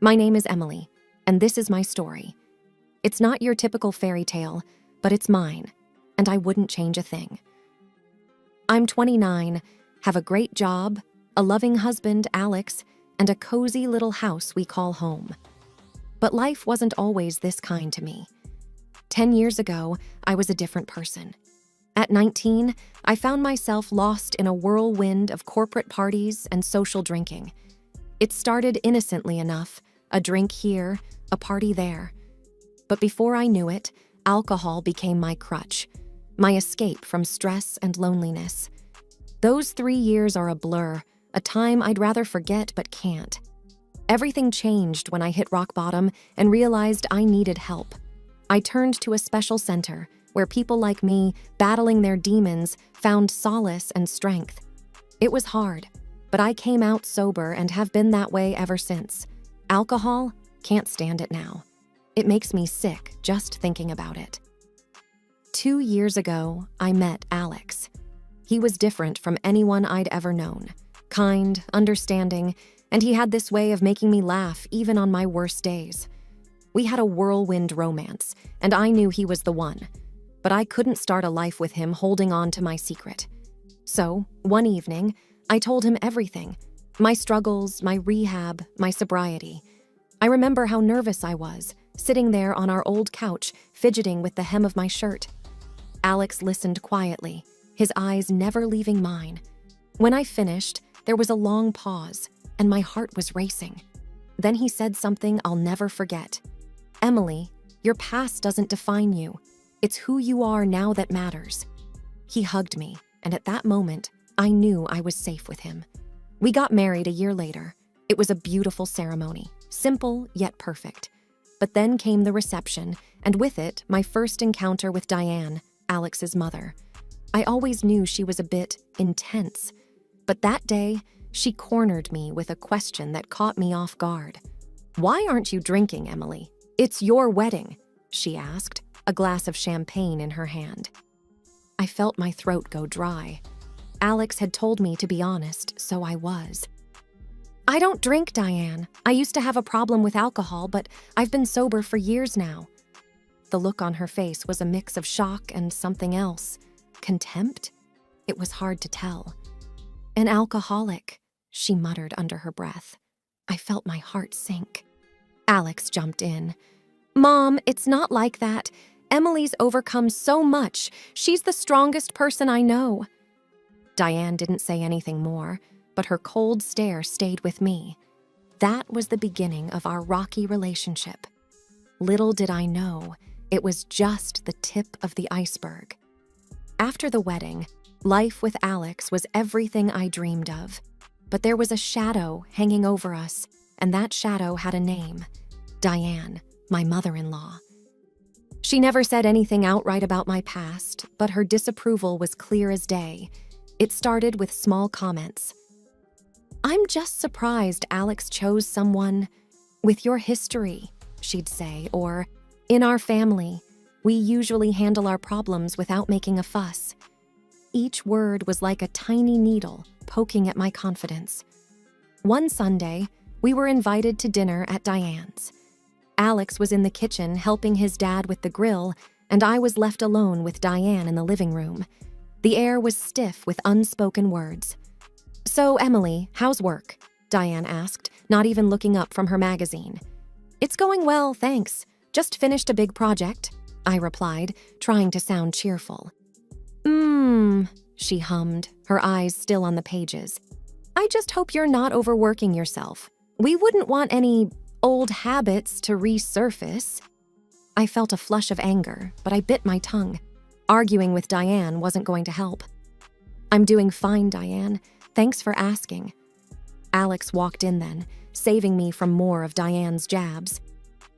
My name is Emily, and this is my story. It's not your typical fairy tale, but it's mine, and I wouldn't change a thing. I'm 29, have a great job, a loving husband, Alex, and a cozy little house we call home. But life wasn't always this kind to me. 10 years ago, I was a different person. At 19, I found myself lost in a whirlwind of corporate parties and social drinking. It started innocently enough, a drink here, a party there. But before I knew it, alcohol became my crutch, my escape from stress and loneliness. Those 3 years are a blur, a time I'd rather forget but can't. Everything changed when I hit rock bottom and realized I needed help. I turned to a special center where people like me, battling their demons, found solace and strength. It was hard, but I came out sober and have been that way ever since. Alcohol, can't stand it now. It makes me sick just thinking about it. 2 years ago, I met Alex. He was different from anyone I'd ever known. Kind, understanding, and he had this way of making me laugh even on my worst days. We had a whirlwind romance, and I knew he was the one. But I couldn't start a life with him holding on to my secret. So, one evening, I told him everything. My struggles, my rehab, my sobriety. I remember how nervous I was, sitting there on our old couch, fidgeting with the hem of my shirt. Alex listened quietly, his eyes never leaving mine. When I finished, there was a long pause, and my heart was racing. Then he said something I'll never forget. "Emily, your past doesn't define you. It's who you are now that matters." He hugged me, and at that moment, I knew I was safe with him. We got married a year later. It was a beautiful ceremony, simple yet perfect. But then came the reception, and with it, my first encounter with Diane, Alex's mother. I always knew she was a bit intense, but that day, she cornered me with a question that caught me off guard. "Why aren't you drinking, Emily? It's your wedding," she asked, a glass of champagne in her hand. I felt my throat go dry. Alex had told me to be honest, so I was. "I don't drink, Diane. I used to have a problem with alcohol, but I've been sober for years now." The look on her face was a mix of shock and something else. Contempt? It was hard to tell. "An alcoholic," she muttered under her breath. I felt my heart sink. Alex jumped in. "Mom, it's not like that. Emily's overcome so much. She's the strongest person I know." Diane didn't say anything more, but her cold stare stayed with me. That was the beginning of our rocky relationship. Little did I know, it was just the tip of the iceberg. After the wedding, life with Alex was everything I dreamed of. But there was a shadow hanging over us, and that shadow had a name. Diane, my mother-in-law. She never said anything outright about my past, but her disapproval was clear as day. It started with small comments. "I'm just surprised Alex chose someone with your history," she'd say, or, "In our family, we usually handle our problems without making a fuss." Each word was like a tiny needle poking at my confidence. One Sunday, we were invited to dinner at Diane's. Alex was in the kitchen helping his dad with the grill, and I was left alone with Diane in the living room. The air was stiff with unspoken words. "So, Emily, how's work?" Diane asked, not even looking up from her magazine. "It's going well, thanks. Just finished a big project," I replied, trying to sound cheerful. She hummed, her eyes still on the pages. "I just hope you're not overworking yourself. We wouldn't want any old habits to resurface." I felt a flush of anger, but I bit my tongue. Arguing with Diane wasn't going to help. "I'm doing fine, Diane. Thanks for asking." Alex walked in then, saving me from more of Diane's jabs.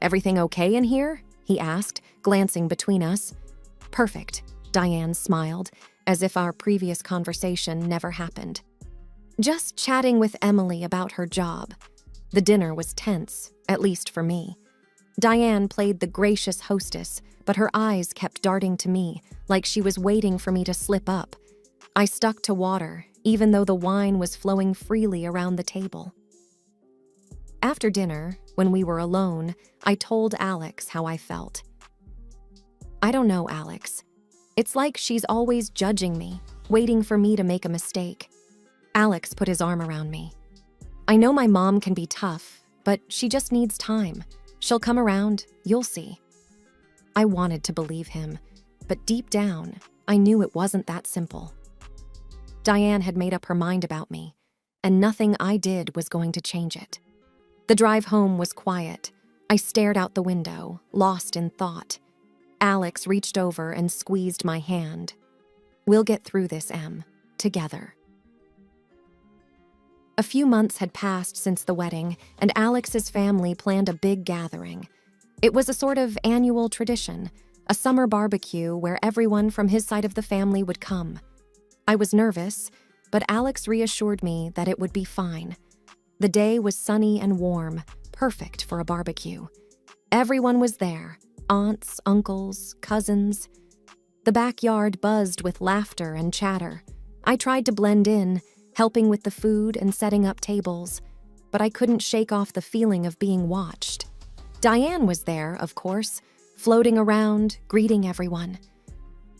"Everything okay in here?" he asked, glancing between us. "Perfect," Diane smiled, as if our previous conversation never happened. "Just chatting with Emily about her job." The dinner was tense, at least for me. Diane played the gracious hostess, but her eyes kept darting to me, like she was waiting for me to slip up. I stuck to water, even though the wine was flowing freely around the table. After dinner, When we were alone, I told Alex how I felt. "I don't know, Alex. It's like she's always judging me, waiting for me to make a mistake." Alex put his arm around me. "I know my mom can be tough, but she just needs time. She'll come around, you'll see." I wanted to believe him, but deep down, I knew it wasn't that simple. Diane had made up her mind about me, and nothing I did was going to change it. The drive home was quiet. I stared out the window, lost in thought. Alex reached over and squeezed my hand. "We'll get through this, Em, together." A few months had passed since the wedding, and Alex's family planned a big gathering. It was a sort of annual tradition, a summer barbecue where everyone from his side of the family would come. I was nervous, but Alex reassured me that it would be fine. The day was sunny and warm, perfect for a barbecue. Everyone was there, aunts, uncles, cousins. The backyard buzzed with laughter and chatter. I tried to blend in, helping with the food and setting up tables, but I couldn't shake off the feeling of being watched. Diane was there, of course, floating around, greeting everyone.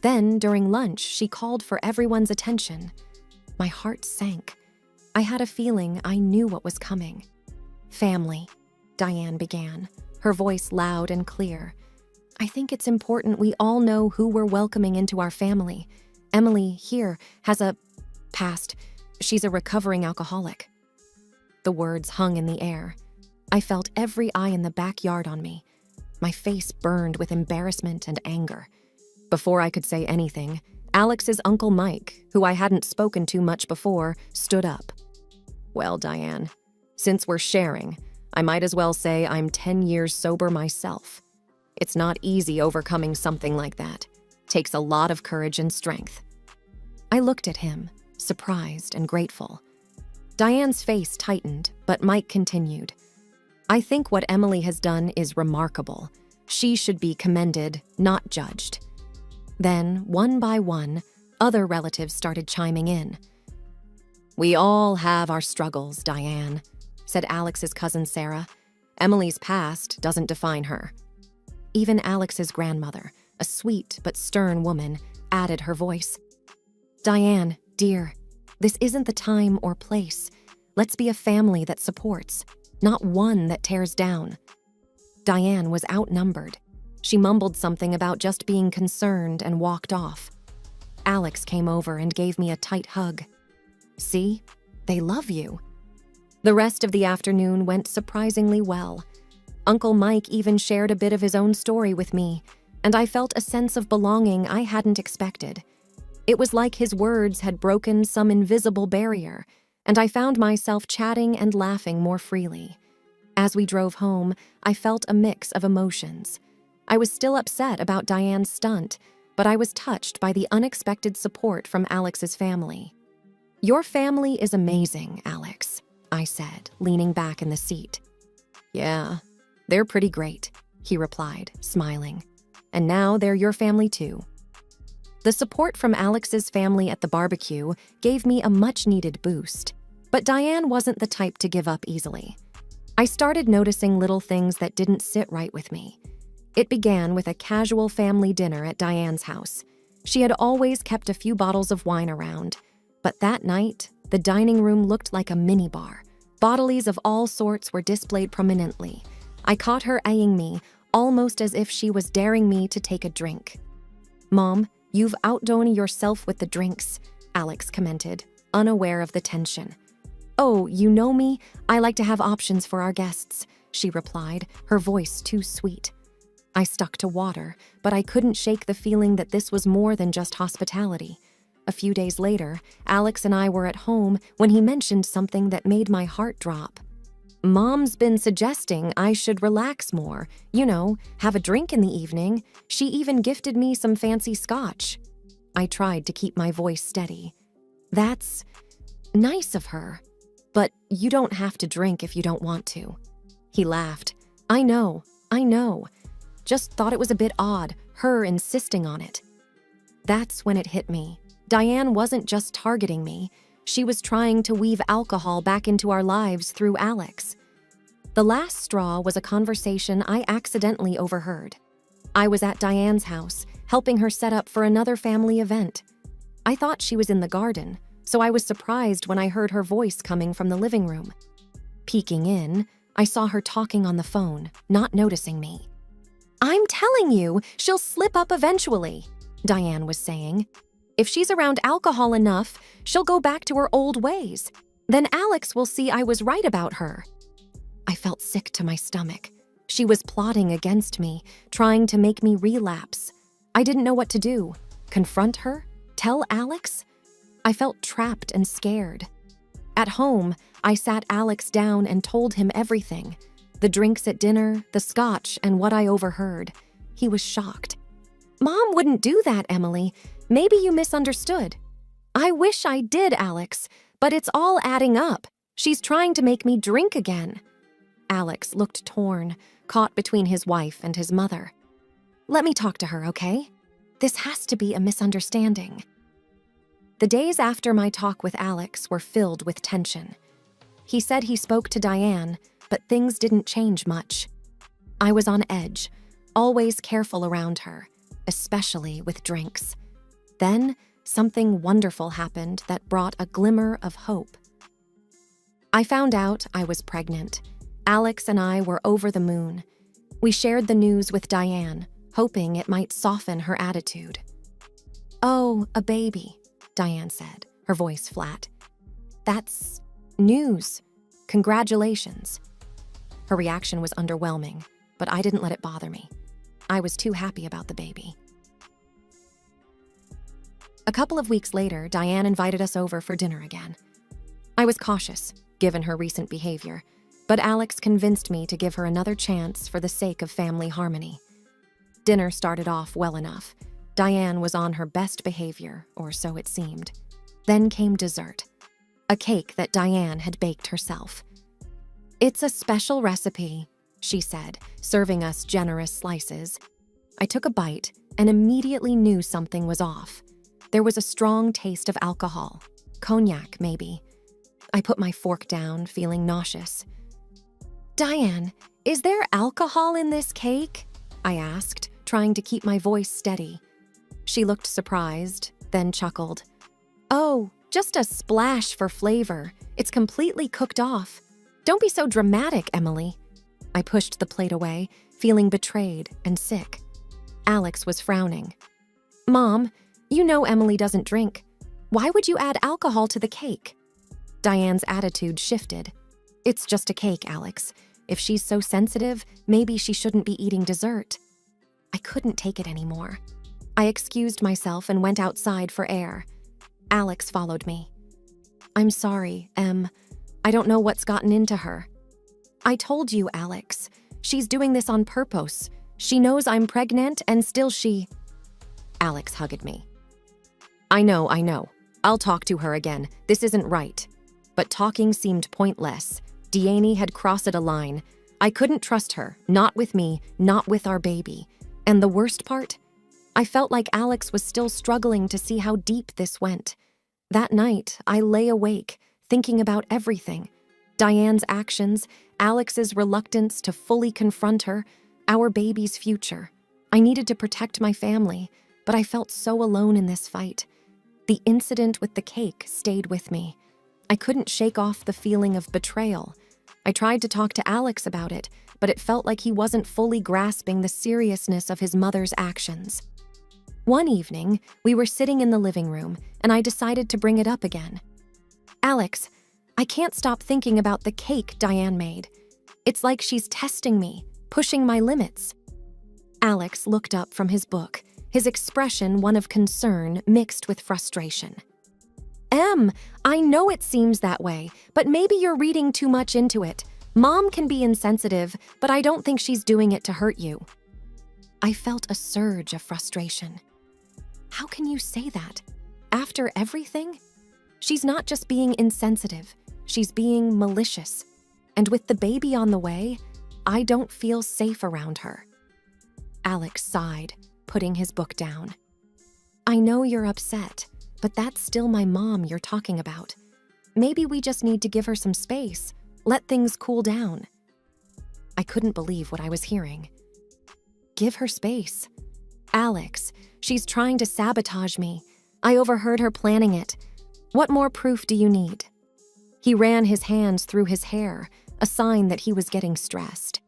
Then, during lunch, she called for everyone's attention. My heart sank. I had a feeling I knew what was coming. "Family," Diane began, her voice loud and clear. "I think it's important we all know who we're welcoming into our family. Emily, here, has a past. She's a recovering alcoholic." The words hung in the air. I felt every eye in the backyard on me. My face burned with embarrassment and anger. Before I could say anything, Alex's Uncle Mike, who I hadn't spoken to much before, stood up. "Well, Diane, since we're sharing, I might as well say I'm 10 years sober myself. It's not easy overcoming something like that. Takes a lot of courage and strength." I looked at him, surprised and grateful. Diane's face tightened, but Mike continued. "I think what Emily has done is remarkable. She should be commended, not judged." Then, one by one, other relatives started chiming in. "We all have our struggles, Diane," said Alex's cousin Sarah. "Emily's past doesn't define her." Even Alex's grandmother, a sweet but stern woman, added her voice. "Diane, dear, this isn't the time or place. Let's be a family that supports, not one that tears down." Diane was outnumbered. She mumbled something about just being concerned and walked off. Alex came over and gave me a tight hug. "See? They love you." The rest of the afternoon went surprisingly well. Uncle Mike even shared a bit of his own story with me, and I felt a sense of belonging I hadn't expected. It was like his words had broken some invisible barrier, and I found myself chatting and laughing more freely. As we drove home, I felt a mix of emotions. I was still upset about Diane's stunt, but I was touched by the unexpected support from Alex's family. "Your family is amazing, Alex," I said, leaning back in the seat. "Yeah, they're pretty great," he replied, smiling. "And now they're your family too." The support from Alex's family at the barbecue gave me a much-needed boost, but Diane wasn't the type to give up easily. I started noticing little things that didn't sit right with me. It began with a casual family dinner at Diane's house. She had always kept a few bottles of wine around, but that night, the dining room looked like a mini-bar. Bottles of all sorts were displayed prominently. I caught her eyeing me, almost as if she was daring me to take a drink. "Mom, you've outdone yourself with the drinks," Alex commented, unaware of the tension. "Oh, you know me, I like to have options for our guests," she replied, her voice too sweet. I stuck to water, but I couldn't shake the feeling that this was more than just hospitality. A few days later, Alex and I were at home when he mentioned something that made my heart drop. "Mom's been suggesting I should relax more, have a drink in the evening. She even gifted me some fancy scotch." I tried to keep my voice steady. "That's nice of her, but you don't have to drink if you don't want to." He laughed. I know. Just thought it was a bit odd, her insisting on it." That's when it hit me. Diane wasn't just targeting me. She was trying to weave alcohol back into our lives through Alex. The last straw was a conversation I accidentally overheard. I was at Diane's house, helping her set up for another family event. I thought she was in the garden, so I was surprised when I heard her voice coming from the living room. Peeking in, I saw her talking on the phone, not noticing me. "I'm telling you, she'll slip up eventually," Diane was saying. "If she's around alcohol enough, she'll go back to her old ways. Then Alex will see I was right about her." I felt sick to my stomach. She was plotting against me, trying to make me relapse. I didn't know what to do. Confront her? Tell Alex? I felt trapped and scared. At home, I sat Alex down and told him everything. The drinks at dinner, the scotch, and what I overheard. He was shocked. "Mom wouldn't do that, Emily. Maybe you misunderstood." "I wish I did, Alex, but it's all adding up. She's trying to make me drink again." Alex looked torn, caught between his wife and his mother. "Let me talk to her, okay? This has to be a misunderstanding." The days after my talk with Alex were filled with tension. He said he spoke to Diane, but things didn't change much. I was on edge, always careful around her, especially with drinks. Then, something wonderful happened that brought a glimmer of hope. I found out I was pregnant. Alex and I were over the moon. We shared the news with Diane, hoping it might soften her attitude. "Oh, a baby," Diane said, her voice flat. "That's news. Congratulations." Her reaction was underwhelming, but I didn't let it bother me. I was too happy about the baby. A couple of weeks later, Diane invited us over for dinner again. I was cautious, given her recent behavior, but Alex convinced me to give her another chance for the sake of family harmony. Dinner started off well enough. Diane was on her best behavior, or so it seemed. Then came dessert, a cake that Diane had baked herself. "It's a special recipe," she said, serving us generous slices. I took a bite and immediately knew something was off. There was a strong taste of alcohol, cognac maybe. I put my fork down, feeling nauseous. "Diane, is there alcohol in this cake?" I asked, trying to keep my voice steady. She looked surprised, then chuckled. "Oh, just a splash for flavor. It's completely cooked off. Don't be so dramatic, Emily." I pushed the plate away, feeling betrayed and sick. Alex was frowning. "Mom, you know Emily doesn't drink. Why would you add alcohol to the cake?" Diane's attitude shifted. "It's just a cake, Alex. If she's so sensitive, maybe she shouldn't be eating dessert." I couldn't take it anymore. I excused myself and went outside for air. Alex followed me. "I'm sorry, Em. I don't know what's gotten into her." "I told you, Alex. She's doing this on purpose. She knows I'm pregnant and still she—" Alex hugged me. I know. I'll talk to her again. This isn't right." But talking seemed pointless. Diane had crossed a line. I couldn't trust her, not with me, not with our baby. And the worst part? I felt like Alex was still struggling to see how deep this went. That night, I lay awake, thinking about everything. Diane's actions, Alex's reluctance to fully confront her, our baby's future. I needed to protect my family, but I felt so alone in this fight. The incident with the cake stayed with me. I couldn't shake off the feeling of betrayal. I tried to talk to Alex about it, but it felt like he wasn't fully grasping the seriousness of his mother's actions. One evening, we were sitting in the living room, and I decided to bring it up again. "Alex, I can't stop thinking about the cake Diane made. It's like she's testing me, pushing my limits." Alex looked up from his book, his expression one of concern mixed with frustration. "Em, I know it seems that way, but maybe you're reading too much into it. Mom can be insensitive, but I don't think she's doing it to hurt you." I felt a surge of frustration. How can you say that? After everything? She's not just being insensitive, she's being malicious. And with the baby on the way, I don't feel safe around her. Alex sighed, putting his book down. "I know you're upset, but that's still my mom you're talking about. Maybe we just need to give her some space, let things cool down." I couldn't believe what I was hearing. Give her space. Alex, she's trying to sabotage me. I overheard her planning it. What more proof do you need? He ran his hands through his hair, a sign that he was getting stressed.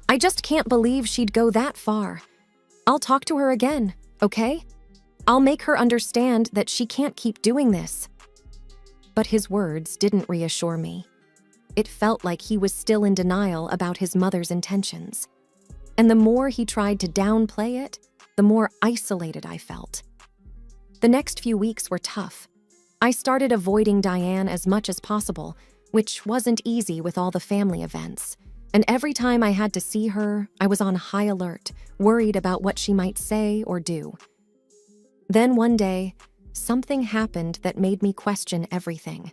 I just can't believe she'd go that far. I'll talk to her again, okay? I'll make her understand that she can't keep doing this. But his words didn't reassure me. It felt like he was still in denial about his mother's intentions. And the more he tried to downplay it, the more isolated I felt. The next few weeks were tough. I started avoiding Diane as much as possible, which wasn't easy with all the family events. And every time I had to see her, I was on high alert, worried about what she might say or do. Then one day, something happened that made me question everything.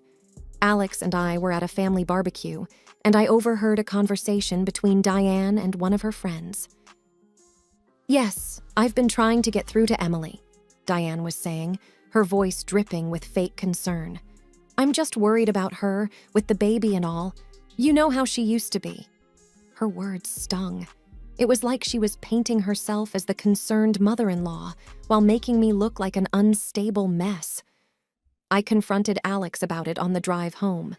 Alex and I were at a family barbecue, and I overheard a conversation between Diane and one of her friends. "Yes, I've been trying to get through to Emily," Diane was saying, her voice dripping with fake concern. "I'm just worried about her, with the baby and all. You know how she used to be." Her words stung. It was like she was painting herself as the concerned mother-in-law while making me look like an unstable mess. I confronted Alex about it on the drive home.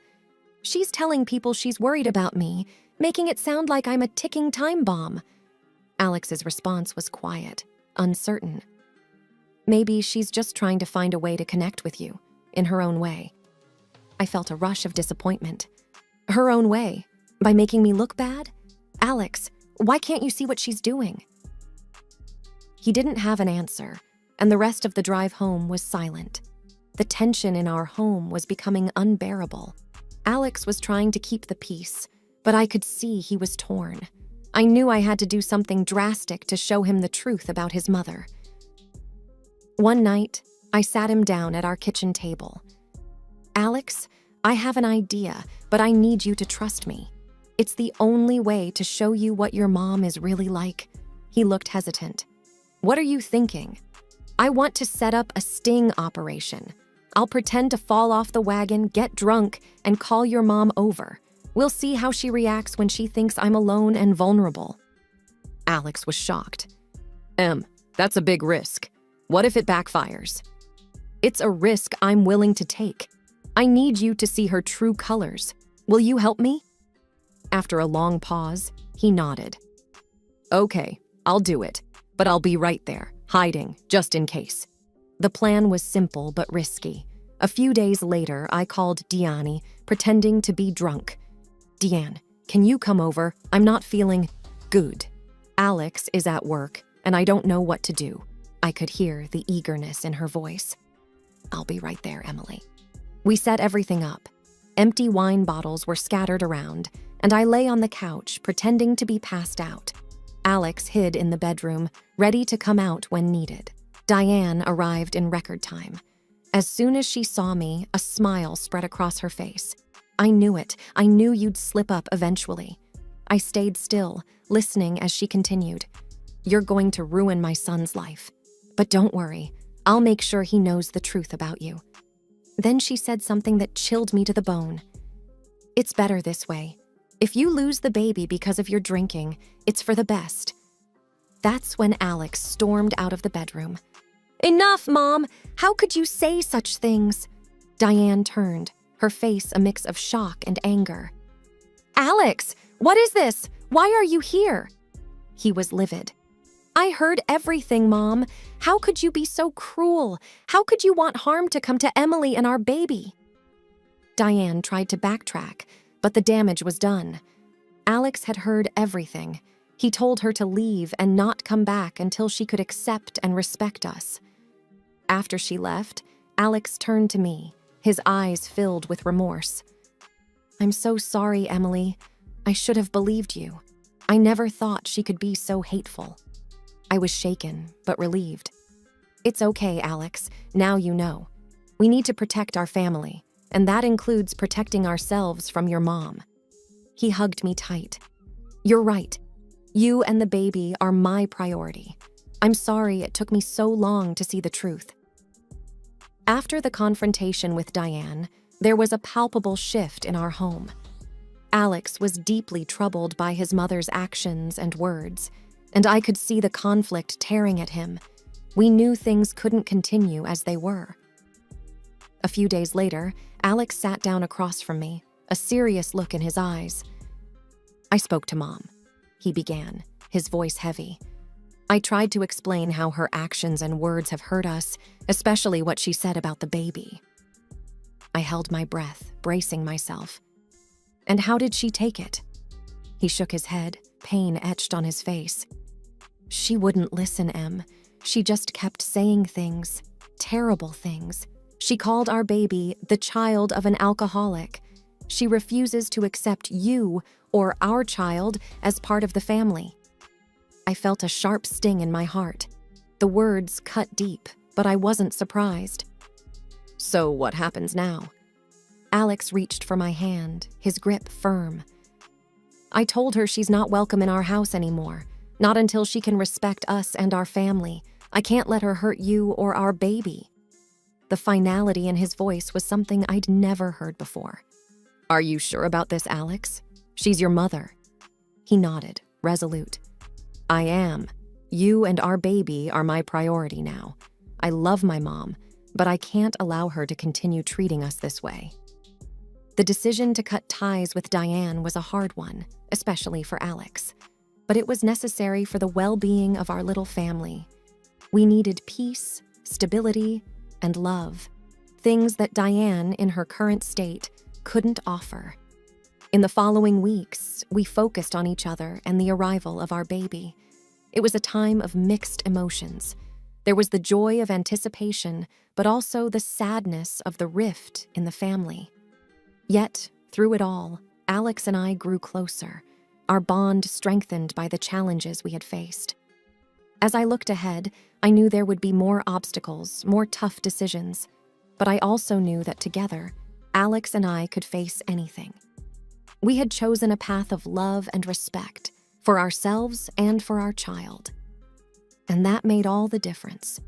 "She's telling people she's worried about me, making it sound like I'm a ticking time bomb." Alex's response was quiet, uncertain. "Maybe she's just trying to find a way to connect with you, in her own way." I felt a rush of disappointment. Her own way? By making me look bad? Alex, why can't you see what she's doing? He didn't have an answer, and the rest of the drive home was silent. The tension in our home was becoming unbearable. Alex was trying to keep the peace, but I could see he was torn. I knew I had to do something drastic to show him the truth about his mother. One night, I sat him down at our kitchen table. "Alex, I have an idea, but I need you to trust me. It's the only way to show you what your mom is really like." He looked hesitant. "What are you thinking?" "I want to set up a sting operation. I'll pretend to fall off the wagon, get drunk, and call your mom over. We'll see how she reacts when she thinks I'm alone and vulnerable." Alex was shocked. That's a big risk. What if it backfires?" "It's a risk I'm willing to take. I need you to see her true colors. Will you help me?" After a long pause, he nodded. "Okay, I'll do it, but I'll be right there, hiding, just in case." The plan was simple but risky. A few days later, I called Diane, pretending to be drunk. "Diane, can you come over? I'm not feeling good. Alex is at work, and I don't know what to do." I could hear the eagerness in her voice. "I'll be right there, Emily." We set everything up. Empty wine bottles were scattered around, and I lay on the couch, pretending to be passed out. Alex hid in the bedroom, ready to come out when needed. Diane arrived in record time. As soon as she saw me, a smile spread across her face. "I knew it. I knew you'd slip up eventually." I stayed still, listening as she continued. "You're going to ruin my son's life. But don't worry, I'll make sure he knows the truth about you." Then she said something that chilled me to the bone. "It's better this way. If you lose the baby because of your drinking, it's for the best." That's when Alex stormed out of the bedroom. "Enough, Mom! How could you say such things?" Diane turned, her face a mix of shock and anger. "Alex, what is this? Why are you here?" He was livid. "I heard everything, Mom. How could you be so cruel? How could you want harm to come to Emily and our baby?" Diane tried to backtrack, but the damage was done. Alex had heard everything. He told her to leave and not come back until she could accept and respect us. After she left, Alex turned to me, his eyes filled with remorse. "I'm so sorry, Emily. I should have believed you. I never thought she could be so hateful." I was shaken, but relieved. "It's okay, Alex. Now you know. We need to protect our family, and that includes protecting ourselves from your mom." He hugged me tight. "You're right. You and the baby are my priority. I'm sorry it took me so long to see the truth." After the confrontation with Diane, there was a palpable shift in our home. Alex was deeply troubled by his mother's actions and words, and I could see the conflict tearing at him. We knew things couldn't continue as they were. A few days later, Alex sat down across from me, a serious look in his eyes. "I spoke to Mom," he began, his voice heavy. "I tried to explain how her actions and words have hurt us, especially what she said about the baby." I held my breath, bracing myself. "And how did she take it?" He shook his head, pain etched on his face. "She wouldn't listen, Em. She just kept saying things, terrible things. She called our baby the child of an alcoholic. She refuses to accept you or our child as part of the family." I felt a sharp sting in my heart. The words cut deep, but I wasn't surprised. "So what happens now?" Alex reached for my hand, his grip firm. "I told her she's not welcome in our house anymore, not until she can respect us and our family. I can't let her hurt you or our baby." The finality in his voice was something I'd never heard before. "Are you sure about this, Alex? She's your mother." He nodded, resolute. "I am. You and our baby are my priority now. I love my mom, but I can't allow her to continue treating us this way." The decision to cut ties with Diane was a hard one, especially for Alex. But it was necessary for the well-being of our little family. We needed peace, stability, and love, things that Diane, in her current state, couldn't offer. In the following weeks, we focused on each other and the arrival of our baby. It was a time of mixed emotions. There was the joy of anticipation, but also the sadness of the rift in the family. Yet, through it all, Alex and I grew closer, our bond strengthened by the challenges we had faced. As I looked ahead, I knew there would be more obstacles, more tough decisions, but I also knew that together, Alex and I could face anything. We had chosen a path of love and respect for ourselves and for our child. And that made all the difference.